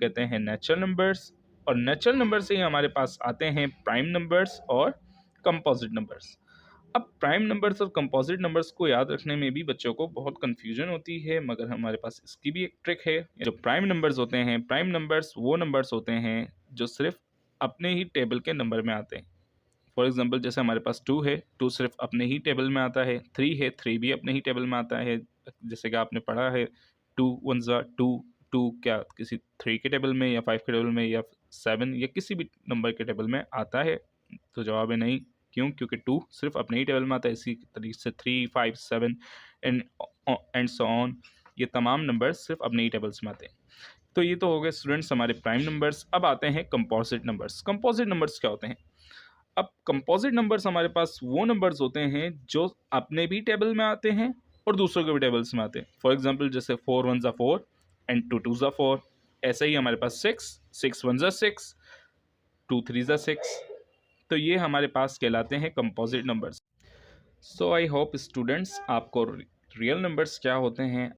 कहते हैं natural numbers, और नेचुरल नंबर से ही हमारे पास आते हैं प्राइम नंबर्स और कंपोजिट नंबर्स। अब प्राइम नंबर्स और कंपोजिट नंबर्स को याद रखने में भी बच्चों को बहुत कन्फ्यूजन होती है, मगर हमारे पास इसकी भी एक ट्रिक है। जो प्राइम नंबर्स होते हैं, प्राइम नंबर्स वो नंबर्स होते हैं जो सिर्फ अपने ही टेबल के नंबर में आते हैं। फॉर एग्जांपल जैसे हमारे पास 2 है, 2 सिर्फ अपने ही टेबल में आता है। 3 है, 3 भी अपने ही टेबल में आता है। जैसे कि आपने पढ़ा है 2 1 2, 2 क्या किसी 3 के टेबल में या 5 के टेबल में या 7 या किसी भी नंबर के टेबल में आता है? तो जवाब है नहीं। क्यों? क्योंकि 2 सिर्फ अपने ही टेबल में आता है। इसी तरीके से 3 5 7 एंड सो ऑन, ये तमाम नंबर्स सिर्फ अपने ही टेबल्स में आते हैं। तो ये तो हो गए स्टूडेंट्स हमारे प्राइम नंबर्स। अब आते हैं कंपोजिट नंबर्स। कंपोजिट नंबर्स क्या होते हैं? अब कंपोजिट नंबर्स हमारे पास वो नंबर्स होते हैं जो अपने भी टेबल में आते हैं और दूसरों के भी टेबल्स में आते हैं। फॉर एग्जांपल जैसे 4 1 4 एंड 2 2 4। ऐसे ही हमारे पास 6 6 1 6, 2 3 6। तो ये हमारे पास कहलाते हैं composite numbers. So I hope students आपको रियल नंबर्स क्या होते हैं